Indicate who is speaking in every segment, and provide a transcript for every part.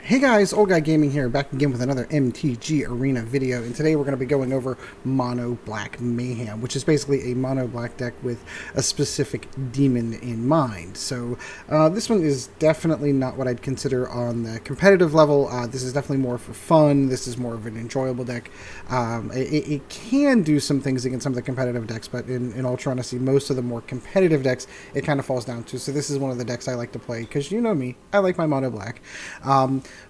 Speaker 1: Hey guys, Old Guy Gaming here, back again with another MTG Arena video, and today we're going to be going over Mono-Black Mayhem, which is basically a mono-black deck with a specific demon in mind. So this one is definitely not what I'd consider on the competitive level. This is definitely more for fun. This is more of an enjoyable deck. It can do some things against some of the competitive decks, but in ultra honesty, most of the more competitive decks, it kind of falls down to. So this is one of the decks I like to play, because you know me, I like my mono-black.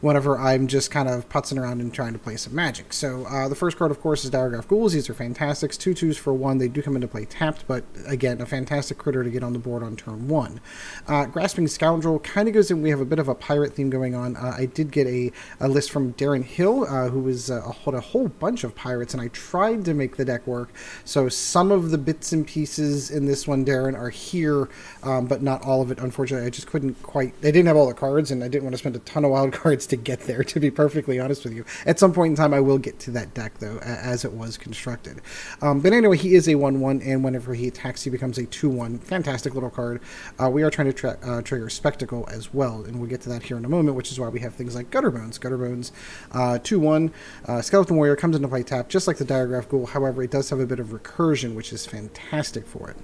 Speaker 1: Whenever I'm just kind of putzing around and trying to play some Magic. So the first card, of course, is Diregraf Ghouls. These are fantastics. 2/2s for 1. They do come into play tapped, but again, a fantastic critter to get on the board on turn 1. Grasping Scoundrel kind of goes in. We have a bit of a pirate theme going on. I did get a list from Darren Hill, who was had a whole bunch of pirates, and I tried to make the deck work. So some of the bits and pieces in this one, Darren, are here, but not all of it, unfortunately. I just couldn't quite... I didn't have all the cards, and I didn't want to spend a ton of wild cards to get there, to be perfectly honest with you. At some point in time, I will get to that deck, though, as it was constructed. But anyway, he is a 1/1, and whenever he attacks, he becomes a 2/1. Fantastic little card. We are trying to trigger Spectacle as well, and we'll get to that here in a moment, which is why we have things like Gutterbones. Gutterbones, 2/1. Skeleton Warrior comes into play tap, just like the Diregraf Ghoul. However, it does have a bit of recursion, which is fantastic for it.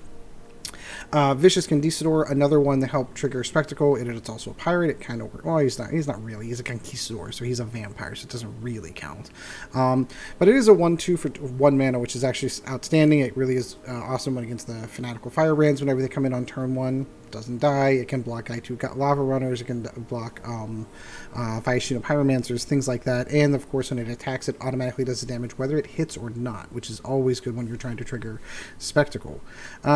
Speaker 1: Vicious Conquistador, another one that helped trigger Spectacle. It's also a pirate. It kind of works. Well, he's not really. He's a Conquistador, so he's a vampire, so it doesn't really count. But it is a 1/2 for 1 mana, which is actually outstanding. It really is awesome when against the Fanatical Firebrands whenever they come in on turn 1. Doesn't die. It can block I2 Lava Runners. It can block Vyashino Pyromancers, things like that. And of course, when it attacks, it automatically does the damage whether it hits or not, which is always good when you're trying to trigger Spectacle.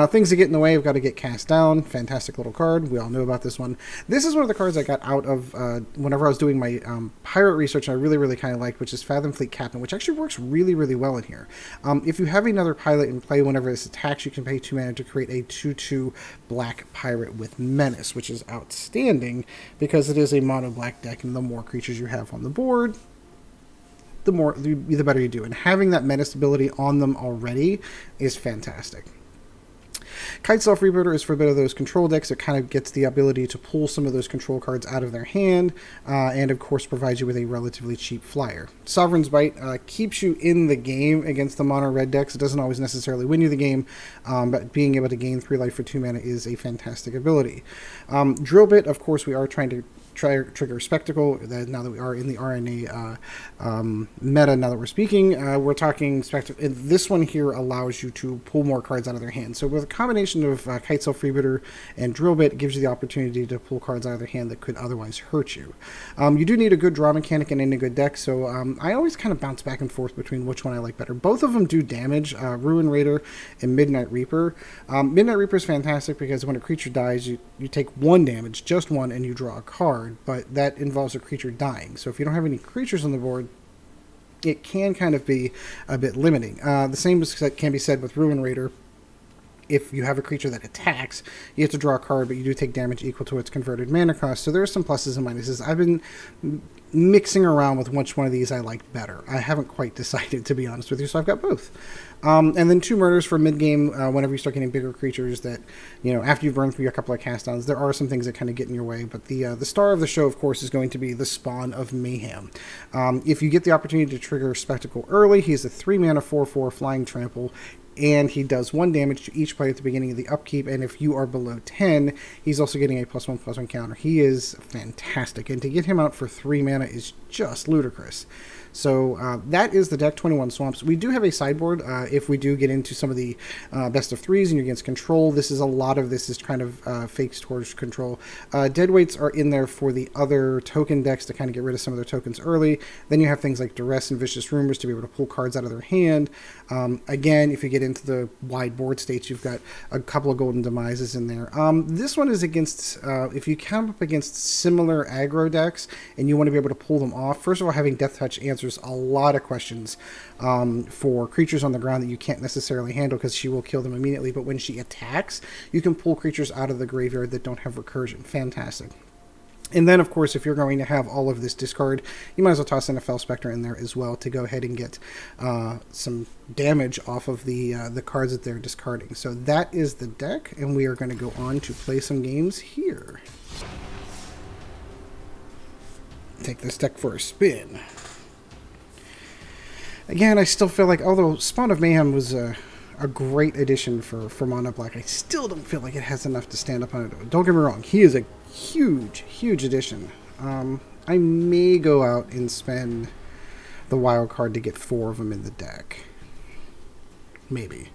Speaker 1: Things that get in the way have got to get cast down. Fantastic little card. We all know about this one. This is one of the cards I got out of whenever I was doing my pirate research, and I really kind of liked, which is Fathom Fleet Captain, which actually works really well in here. If you have another pilot in play, whenever this attacks, you can pay 2 mana to create a 2/2 black pirate with Menace, which is outstanding because it is a mono-black deck, and the more creatures you have on the board, the better you do. And having that Menace ability on them already is fantastic. Kitesail Freebooter is for a bit of those control decks. It kind of gets the ability to pull some of those control cards out of their hand, and of course provides you with a relatively cheap flyer. Sovereign's Bite keeps you in the game against the mono red decks. It doesn't always necessarily win you the game, but being able to gain 3 life for 2 mana is a fantastic ability. Drill Bit, of course, we are trying to trigger Spectacle. Now that we are in the RNA meta, now that we're speaking, we're talking Spectacle. This one here allows you to pull more cards out of their hand. So with a combination of Kitesail Freebooter and Drill Bit, it gives you the opportunity to pull cards out of their hand that could otherwise hurt you. You do need a good draw mechanic and in a good deck, so I always kind of bounce back and forth between which one I like better. Both of them do damage, Ruin Raider and Midnight Reaper. Midnight Reaper is fantastic because when a creature dies, you take 1 damage, just 1, and you draw a card, but that involves a creature dying. So if you don't have any creatures on the board, it can kind of be a bit limiting. The same can be said with Ruin Raider. If you have a creature that attacks, you have to draw a card, but you do take damage equal to its converted mana cost. So there are some pluses and minuses. I've been mixing around with which one of these I like better. I haven't quite decided, to be honest with you, so I've got both. And then 2 murders for mid-game whenever you start getting bigger creatures that, after you've burned through a couple of cast-downs, there are some things that kind of get in your way. But the star of the show, of course, is going to be the Spawn of Mayhem. If you get the opportunity to trigger Spectacle early, he's a 3-mana 4/4 flying trample, and he does 1 damage to each player at the beginning of the upkeep, and if you are below 10, he's also getting a +1/+1 counter. He is fantastic, and to get him out for 3 mana is just ludicrous. So that is the deck, 21 Swamps. We do have a sideboard if we do get into some of the best of 3s and you're against control. A lot of this is kind of fakes towards control. Deadweights are in there for the other token decks to kind of get rid of some of their tokens early. Then you have things like Duress and Vicious Rumors to be able to pull cards out of their hand. Again, if you get into the wide board states, you've got a couple of Golden Demises in there. This one is against, if you come up against similar aggro decks and you want to be able to pull them off, first of all, having Death Touch answers a lot of questions for creatures on the ground that you can't necessarily handle because she will kill them immediately. But when she attacks, you can pull creatures out of the graveyard that don't have recursion. Fantastic. And then, of course, if you're going to have all of this discard, you might as well toss in a Fell Specter in there as well to go ahead and get some damage off of the cards that they're discarding. So that is the deck, and we are going to go on to play some games here. take this deck for a spin. Again, I still feel like, although Spawn of Mayhem was a great addition for Mono-Black, I still don't feel like it has enough to stand up on it. Don't get me wrong, he is a huge, huge addition. I may go out and spend the wild card to get 4 of them in the deck. Maybe.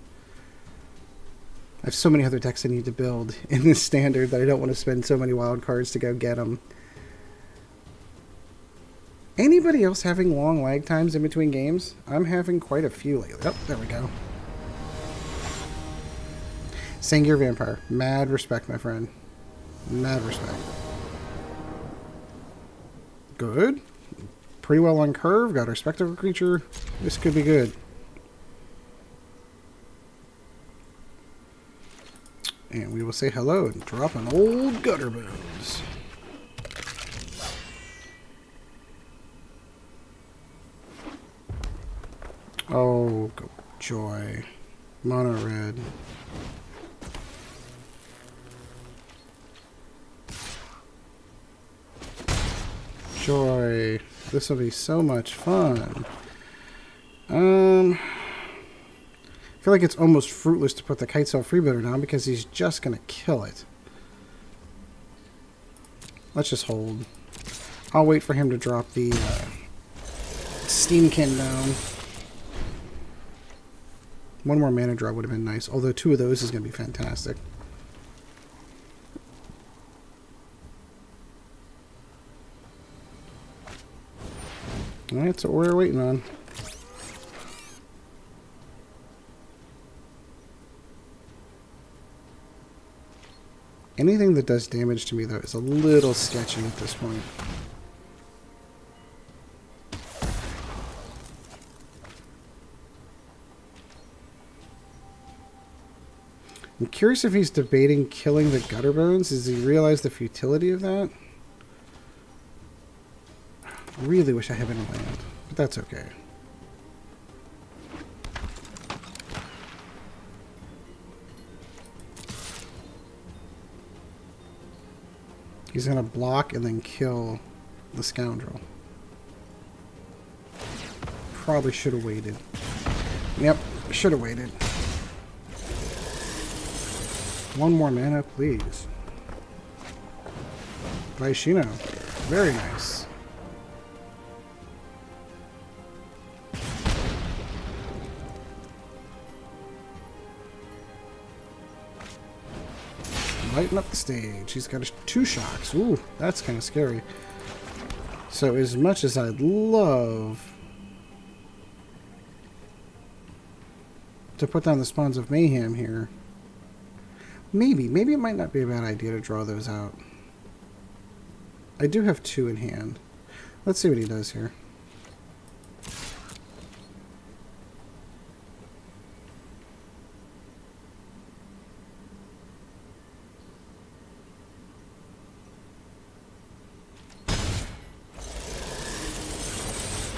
Speaker 1: I have so many other decks I need to build in this standard that I don't want to spend so many wild cards to go get them. Anybody else having long lag times in between games? I'm having quite a few lately. Oh, there we go. Sangir Vampire. Mad respect, my friend. Mad respect. Good. Pretty well on curve. Got our spectacle creature. This could be good. And we will say hello and drop an old Gutterbones. Oh, joy. Mono red. Joy. This will be so much fun. I feel like it's almost fruitless to put the Kitesail Freebooter down because he's just going to kill it. Let's just hold. I'll wait for him to drop the Steamkin down. One more mana draw would have been nice, although 2 of those is going to be fantastic. Alright, so we're waiting on. Anything that does damage to me, though, is a little sketchy at this point. I'm curious if he's debating killing the Gutterbones. Does he realize the futility of that? I really wish I had been a land, but that's okay. He's going to block and then kill the Scoundrel. Probably should have waited. Yep, should have waited. One more mana, please. Vaishino. Very nice. Lighten up the stage. He's got 2 shocks. Ooh, that's kind of scary. So as much as I'd love to put down the Spawns of Mayhem here, maybe it might not be a bad idea to draw those out. I do have 2 in hand. Let's see what he does here.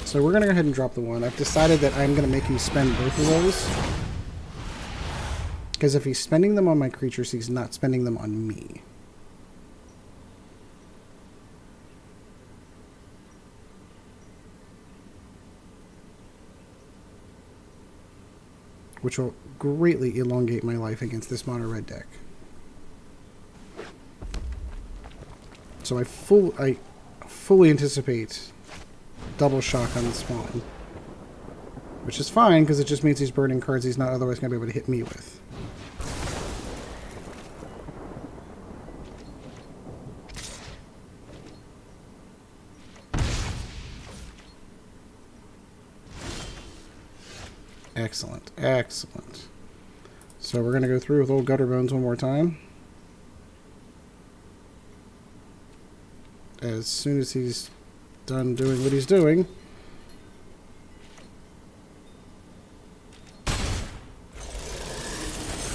Speaker 1: So we're going to go ahead and drop the 1. I've decided that I'm going to make him spend both of those. Because if he's spending them on my creatures, he's not spending them on me. Which will greatly elongate my life against this mono red deck. So I fully anticipate double shock on the Spawn. Which is fine, because it just means he's burning cards he's not otherwise going to be able to hit me with. Excellent, excellent. So we're going to go through with old Gutterbones one more time. As soon as he's done doing what he's doing.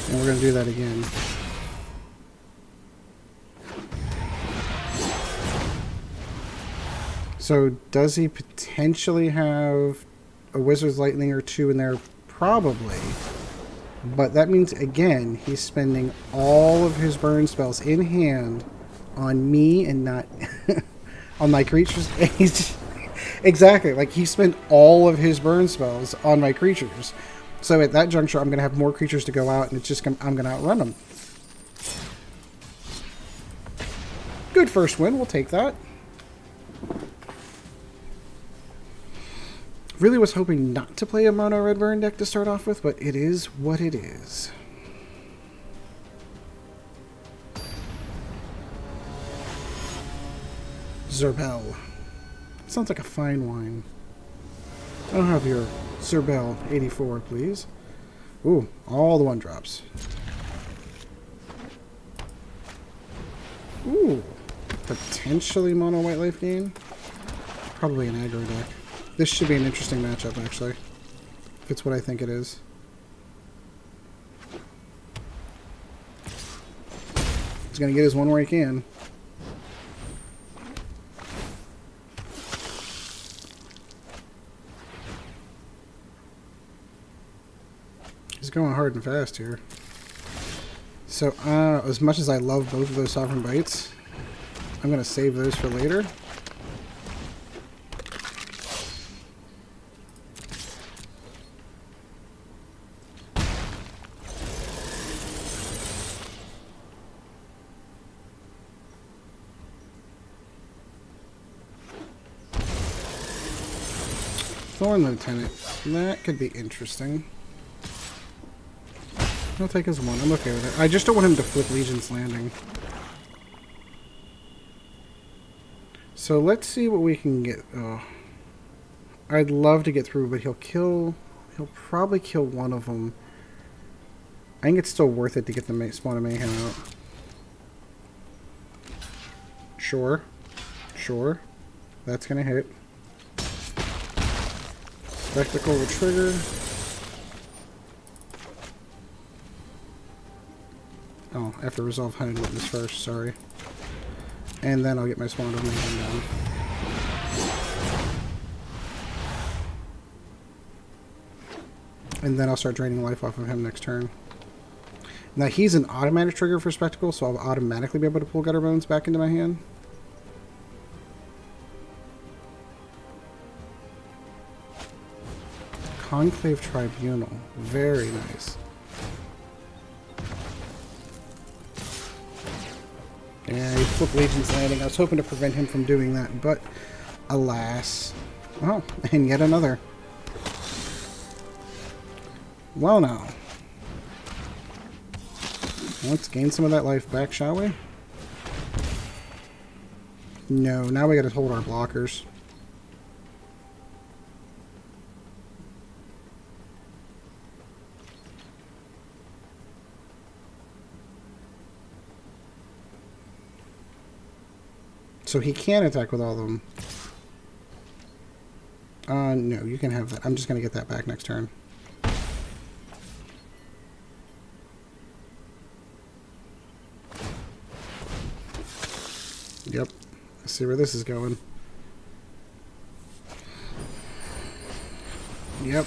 Speaker 1: And we're going to do that again. So does he potentially have a Wizard's Lightning or 2 in there? Probably. But that means, again, he's spending all of his burn spells in hand on me and not on my creatures. He's exactly, like, he spent all of his burn spells on my creatures. So at that juncture, I'm going to have more creatures to go out, and it's just I'm going to outrun them. Good first win. We'll take that. Really was hoping not to play a mono red burn deck to start off with, but it is what it is. Zerbel. Sounds like a fine wine. I'll have your Zerbel 84, please. Ooh, all the 1-drops. Ooh, potentially mono white life gain. Probably an aggro deck. This should be an interesting matchup, actually. If it's what I think it is. He's going to get his one where he can. He's going hard and fast here. So, as much as I love both of those Sovereign Bites, I'm going to save those for later. Thorn Lieutenant. That could be interesting. He'll take his one. I'm okay with it. I just don't want him to flip Legion's Landing. So let's see what we can get. Oh, I'd love to get through, but he'll probably kill one of them. I think it's still worth it to get the Spawn of Mayhem out. Sure. Sure. That's going to hit. Spectacle will trigger. Oh, I have to resolve Hunted Witness first, sorry. And then I'll get my Spawn of Mayhem down. And then I'll start draining life off of him next turn. Now he's an automatic trigger for Spectacle, so I'll automatically be able to pull Gutterbones back into my hand. Conclave Tribunal. Very nice. Yeah, he flipped Legion's Landing. I was hoping to prevent him from doing that, but alas. Oh, and yet another. Well now. Let's gain some of that life back, shall we? No, now we gotta hold our blockers. So he can attack with all of them. No, you can have that. I'm just going to get that back next turn. Yep. Let's see where this is going. Yep.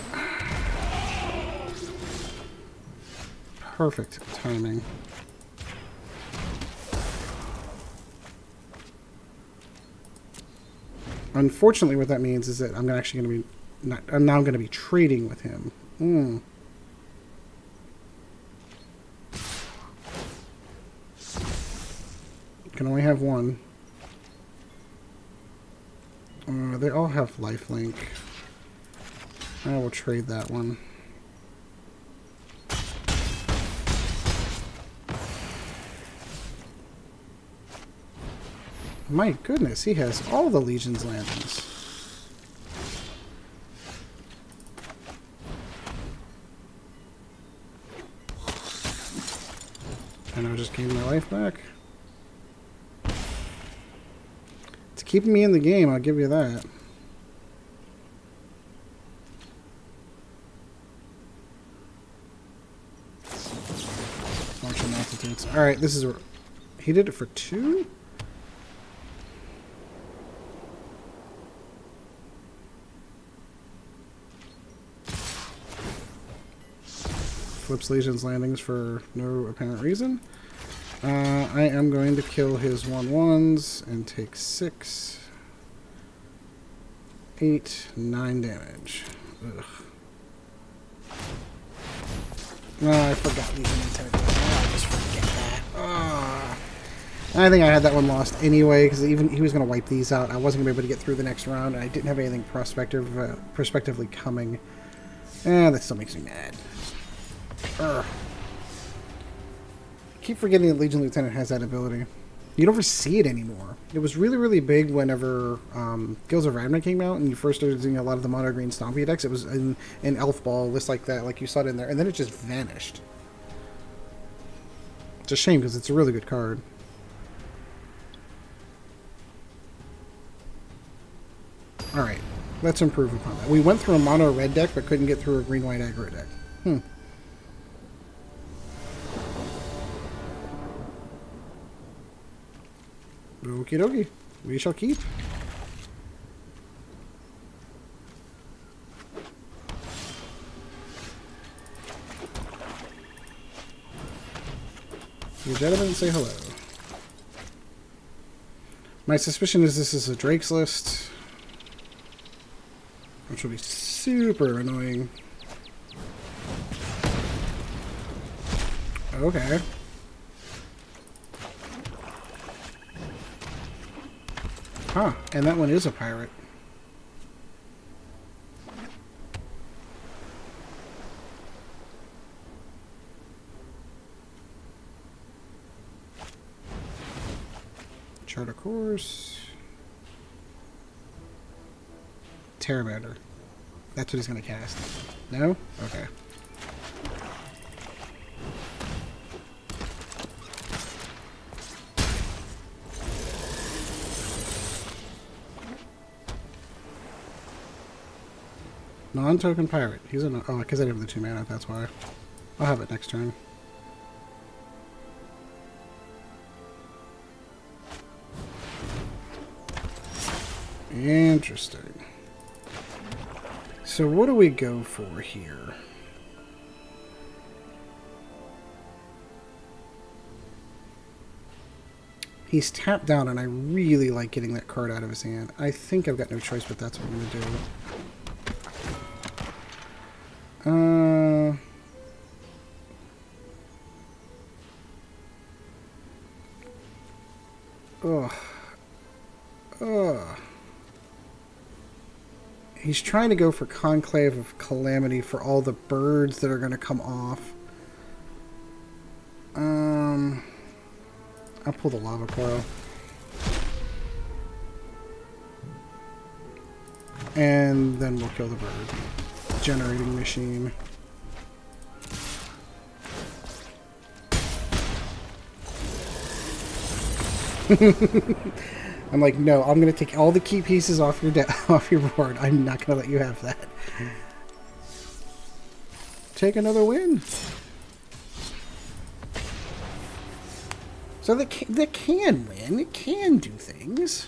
Speaker 1: Perfect timing. Unfortunately, what that means is that I'm actually going to be I'm now going to be trading with him. Can only have one. They all have lifelink. I will trade that one. My goodness, he has all the Legion's Landings. And I'll just gain my life back. It's keeping me in the game, I'll give you that. Launch on altitudes. Alright, this is... He did it for 2? Flips Legion's Landings for no apparent reason. I am going to kill his 1/1s and take 6. 8, 9 damage. Ugh. Oh, I forgot these in the I just forget that. Oh. I think I had that one lost anyway, because even he was going to wipe these out. I wasn't going to be able to get through the next round, and I didn't have anything prospectively coming. That still makes me mad. Ugh. I keep forgetting that Legion Lieutenant has that ability. You don't ever see it anymore. It was really, really big whenever Guilds of Ravnica came out, and you first started seeing a lot of the mono green Stompy decks. It was in Elf Ball, lists like that, like you saw it in there, and then it just vanished. It's a shame, because it's a really good card. Alright, let's improve upon that. We went through a mono red deck, but couldn't get through a green-white aggro deck. Okie dokie. We shall keep. You gentlemen say hello. My suspicion is this is a Drake's list, which will be super annoying. Okay. Huh, and that one is a pirate. Chart of course. Terramander. That's what he's going to cast. No? Okay. Non-token pirate. He's a... Oh, because I didn't have the 2 mana, that's why. I'll have it next turn. Interesting. So what do we go for here? He's tapped down, and I really like getting that card out of his hand. I think I've got no choice, but that's what I'm going to do. He's trying to go for Conclave of Calamity for all the birds that are going to come off. I'll pull the Lava Coil. And then we'll kill the bird. Generating machine. I'm like, no, I'm going to take all the key pieces off your off your board. I'm not going to let you have that. Take another win. So they can win. It can do things.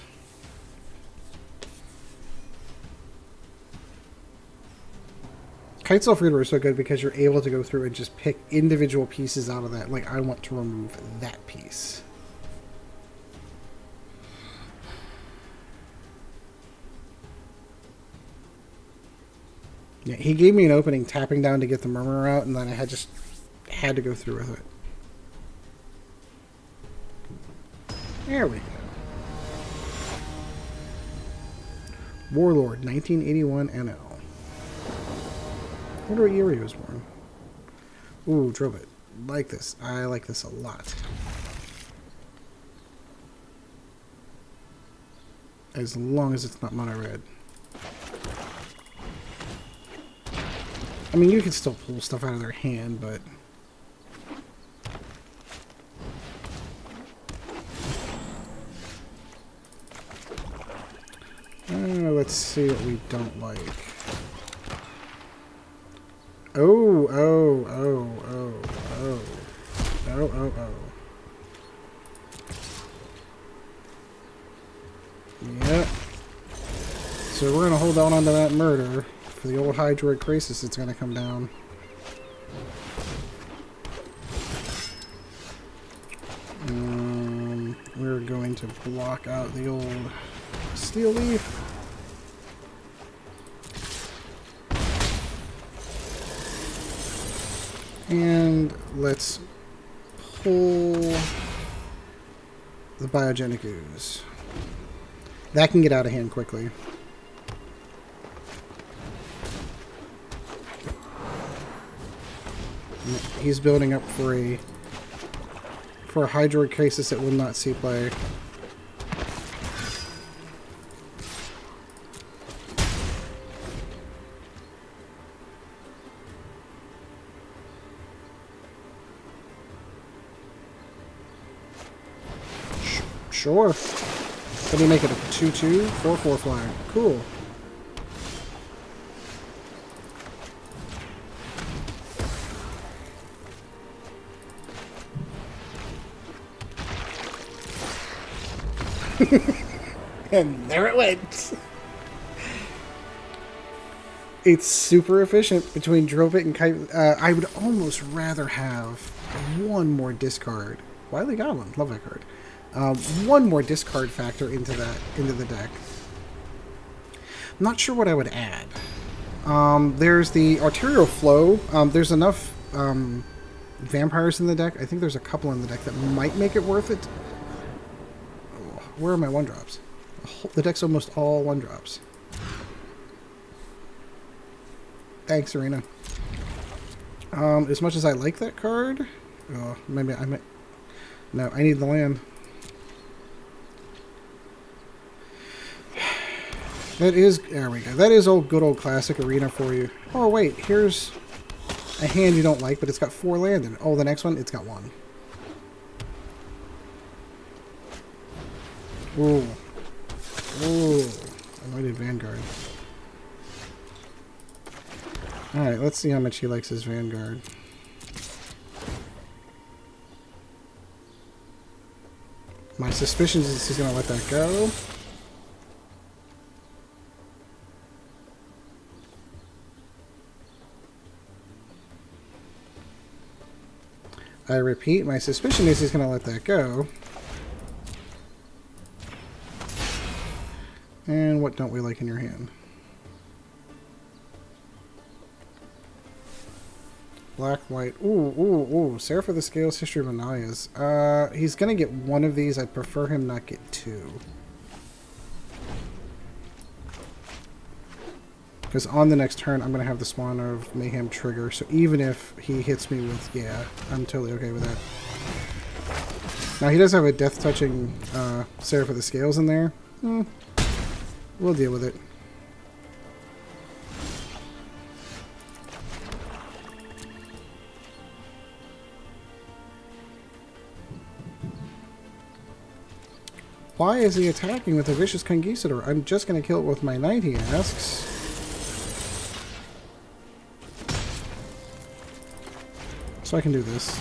Speaker 1: Kitesail Freebooter is so good because you're able to go through and just pick individual pieces out of that. Like, I want to remove that piece. Yeah, he gave me an opening tapping down to get the Murmur out, and then I just had to go through with it. There we go. Warlord, 1981 NL. I wonder what year he was born. Ooh, drove it. Like this. I like this a lot. As long as it's not mono red. I mean, you can still pull stuff out of their hand, but... let's see what we don't like. Oh. Yep. So we're going to hold on to that murder. For the old Hydroid Crisis, it's going to come down. We're going to block out the old Steel Leaf. And let's pull the Biogenic Ooze. That can get out of hand quickly. He's building up for a Hydroid Crisis that will not see play. Sure. Let me make it a 2/2, 4/4 flyer. Cool. And there it went. It's super efficient between Drill Bit and Kite. I would almost rather have one more discard. Wily Goblin, love that card. One more discard factor into the deck. I'm not sure what I would add. There's the Arterial Flow. There's enough vampires in the deck. I think there's a couple in the deck that might make it worth it. Oh, where are my 1-drops? The deck's almost all 1-drops. Thanks, Arena. As much as I like that card, maybe I might. No, I need the land. That is, there we go. That is good old classic Arena for you. Oh wait, here's a hand you don't like, but it's got 4 land in it. Oh, the next one, it's got 1. Ooh. Ooh. Anointed Vanguard. Alright, let's see how much he likes his Vanguard. My suspicion is he's going to let that go. I repeat, my suspicion is he's going to let that go. And what don't we like in your hand? Black, white. Ooh, ooh, ooh. Seraph of the Scales, History of Anayas. He's going to get one of these. I'd prefer him not get 2. Because on the next turn, I'm going to have the Spawn of Mayhem trigger. So even if he hits me with... Yeah, I'm totally okay with that. Now, he does have a death-touching Seraph of the Scales in there. We'll deal with it. Why is he attacking with a Vicious Conquistador? I'm just going to kill it with my knight, he asks. So I can do this.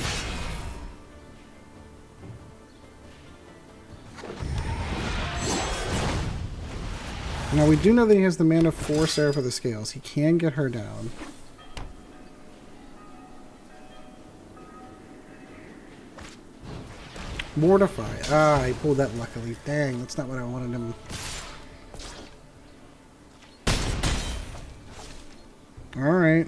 Speaker 1: Now we do know that he has the mana for Seraph of the Scales. He can get her down. Mortify. Ah, I pulled that luckily. Dang, that's not what I wanted him. Alright.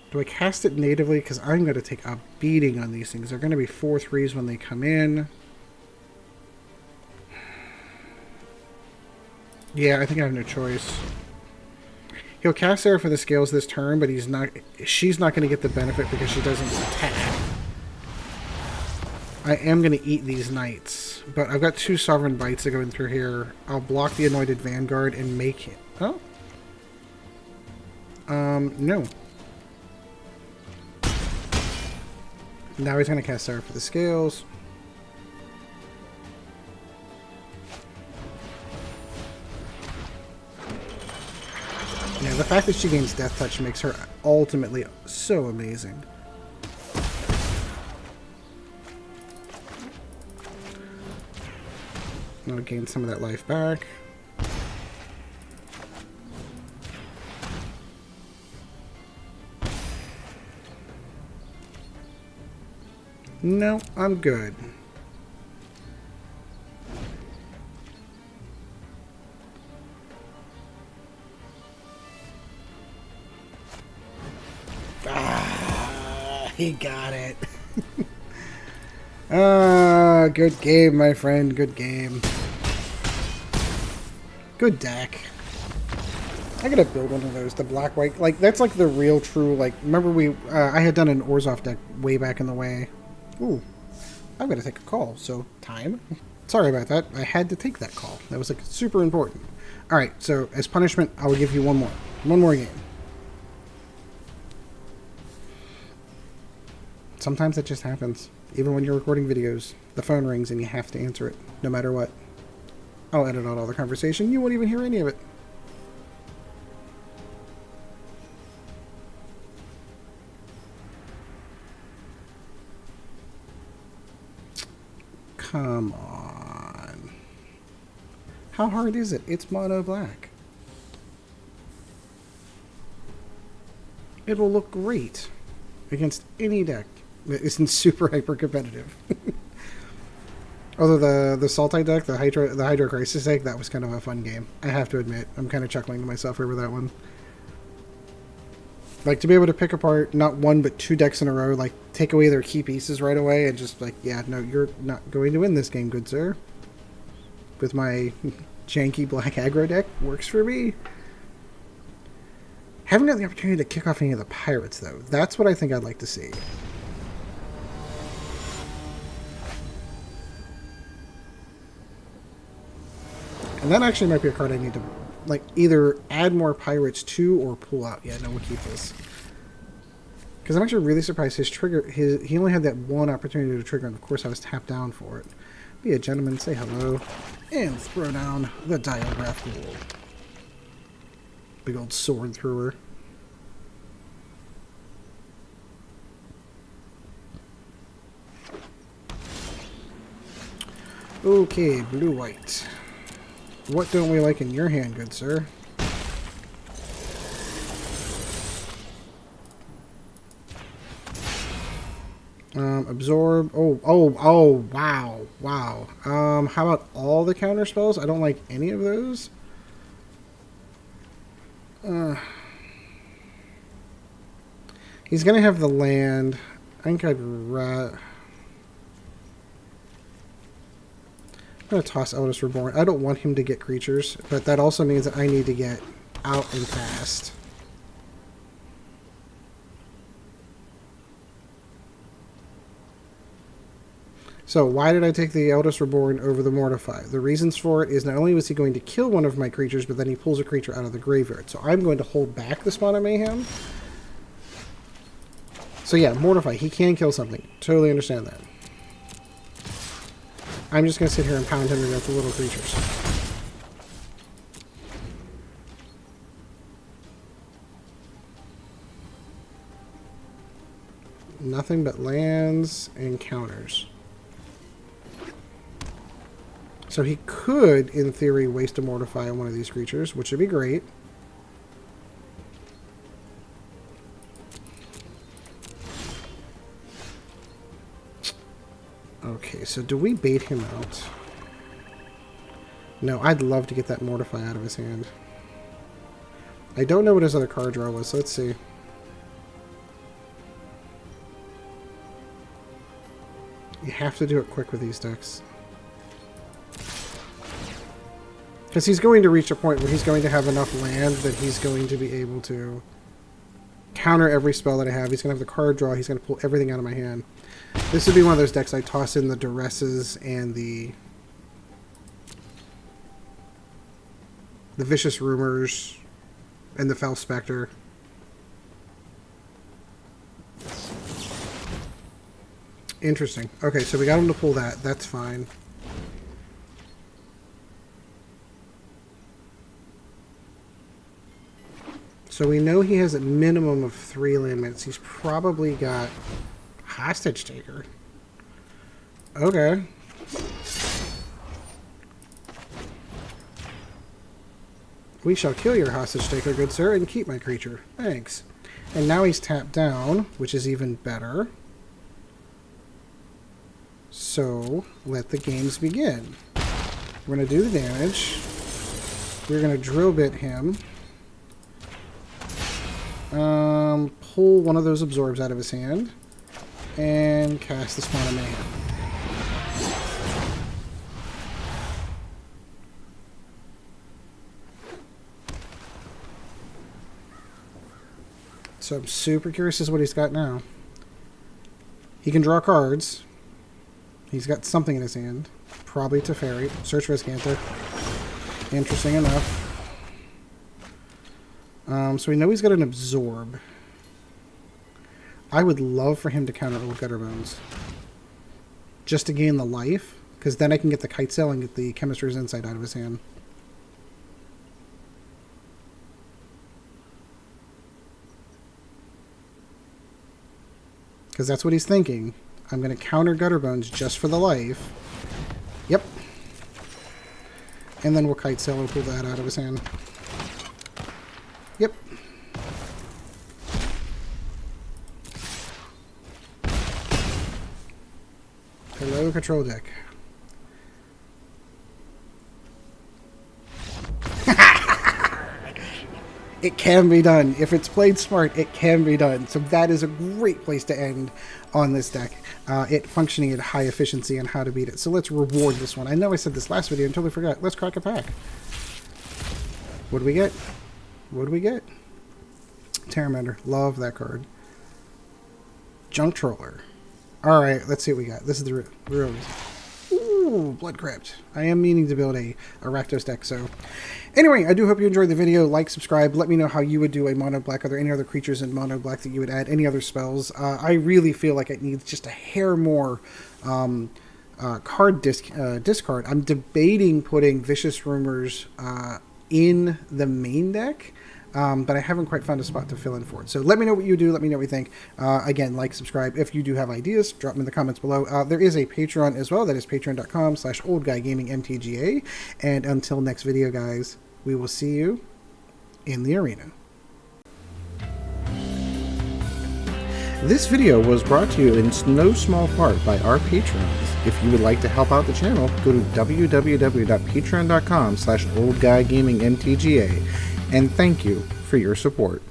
Speaker 1: Do I cast it natively? Because I'm going to take a beating on these things. They're going to be 4/3s when they come in. Yeah, I think I have no choice. He'll cast Seraph of the Scales this turn, but she's not going to get the benefit because she doesn't attack. I am going to eat these knights, but I've got 2 Sovereign Bites that go in through here. I'll block the Anointed Vanguard and make it. Oh? No. Now he's going to cast Seraph of the Scales. Yeah, the fact that she gains Death Touch makes her ultimately so amazing. I'll gain some of that life back. No, I'm good. He got it. Ah, good game, my friend. Good game. Good deck. I gotta build one of those. The black-white, like that's like the real true. Like remember I had done an Orzhov deck way back in the way. Ooh, I've got to take a call. So time. Sorry about that. I had to take that call. That was like super important. All right. So as punishment, I will give you one more game. Sometimes it just happens. Even when you're recording videos, the phone rings and you have to answer it, no matter what. I'll edit out all the conversation. You won't even hear any of it. Come on. How hard is it? It's Mono-Black. It will look great against any deck that isn't super hyper competitive. Although the Sultai deck, the Hydro Crisis deck, that was kind of a fun game. I have to admit, I'm kind of chuckling to myself over that one. Like, to be able to pick apart not one but two decks in a row, like, take away their key pieces right away, and just like, yeah, no, you're not going to win this game, good sir. With my janky black aggro deck, works for me. Haven't had the opportunity to kick off any of the pirates, though. That's what I think I'd like to see. And that actually might be a card I need to, like, either add more pirates to or pull out. Yeah, no, we'll keep this. Because I'm actually really surprised his trigger, he only had that one opportunity to trigger, and of course I was tapped down for it. Be a gentleman, say hello, and throw down the Diregraf Ghoul. Big old sword thrower. Okay, blue-white. What don't we like in your hand, good sir? Absorb. Oh, wow. How about all the counter spells? I don't like any of those. He's gonna have the land. I think I'm gonna toss Eldest Reborn. I don't want him to get creatures, but that also means that I need to get out and fast. So why did I take the Eldest Reborn over the Mortify? The reasons for it is not only was he going to kill one of my creatures, but then he pulls a creature out of the graveyard. So I'm going to hold back the Spawn of Mayhem. So yeah, Mortify, he can kill something. Totally understand that. I'm just going to sit here and pound him to death with little creatures. Nothing but lands and counters. So he could, in theory, waste a Mortify on one of these creatures, which would be great. Okay, so do we bait him out? No, I'd love to get that Mortify out of his hand. I don't know what his other card draw was, so let's see. You have to do it quick with these decks. Because he's going to reach a point where he's going to have enough land that he's going to be able to counter every spell that I have. He's going to have the card draw. He's going to pull everything out of my hand. This would be one of those decks I toss in the Duresses and the Vicious Rumors and the Fell Specter. Interesting. Okay, so we got him to pull that. That's fine. So we know he has a minimum of 3 land minutes. He's probably got Hostage Taker. Okay. We shall kill your Hostage Taker, good sir, and keep my creature. Thanks. And now he's tapped down, which is even better. So, let the games begin. We're going to do the damage. We're going to drill bit him. Pull one of those absorbs out of his hand. and cast the Spawn of Mayhem. So I'm super curious as to what he's got now. He can draw cards. He's got something in his hand. Probably Teferi. Search for Riscanta. Interesting enough. So we know he's got an Absorb. I would love for him to counter Old Gutterbones. Just to gain the life. Because then I can get the Kitesail and get the Chemistry's Insight out of his hand. Because that's what he's thinking. I'm going to counter Gutterbones just for the life. Yep. And then we'll Kitesail and pull that out of his hand. Yep. Hello, control deck. It can be done. If it's played smart, it can be done. So that is a great place to end on this deck. It functioning at high efficiency and how to beat it. So let's reward this one. I know I said this last video and totally forgot. Let's crack a pack. What do we get? What do we get? Terramender. Love that card. Junk Troller. Alright, let's see what we got. This is the real. Ooh, Blood Crypt. I am meaning to build a Rakdos deck, so... Anyway, I do hope you enjoyed the video. Like, subscribe. Let me know how you would do a Mono-Black. Are there any other creatures in Mono-Black that you would add? Any other spells? I really feel like it needs just a hair more card discard. I'm debating putting Vicious Rumors in the main deck. But I haven't quite found a spot to fill in for it. So let me know what you do. Let me know what you think. Again, like, subscribe. If you do have ideas, drop them in the comments below. There is a Patreon as well. That is patreon.com/oldguygamingmtga. And until next video, guys, we will see you in the arena. This video was brought to you in no small part by our patrons. If you would like to help out the channel, go to www.patreon.com/oldguygamingmtga. And thank you for your support.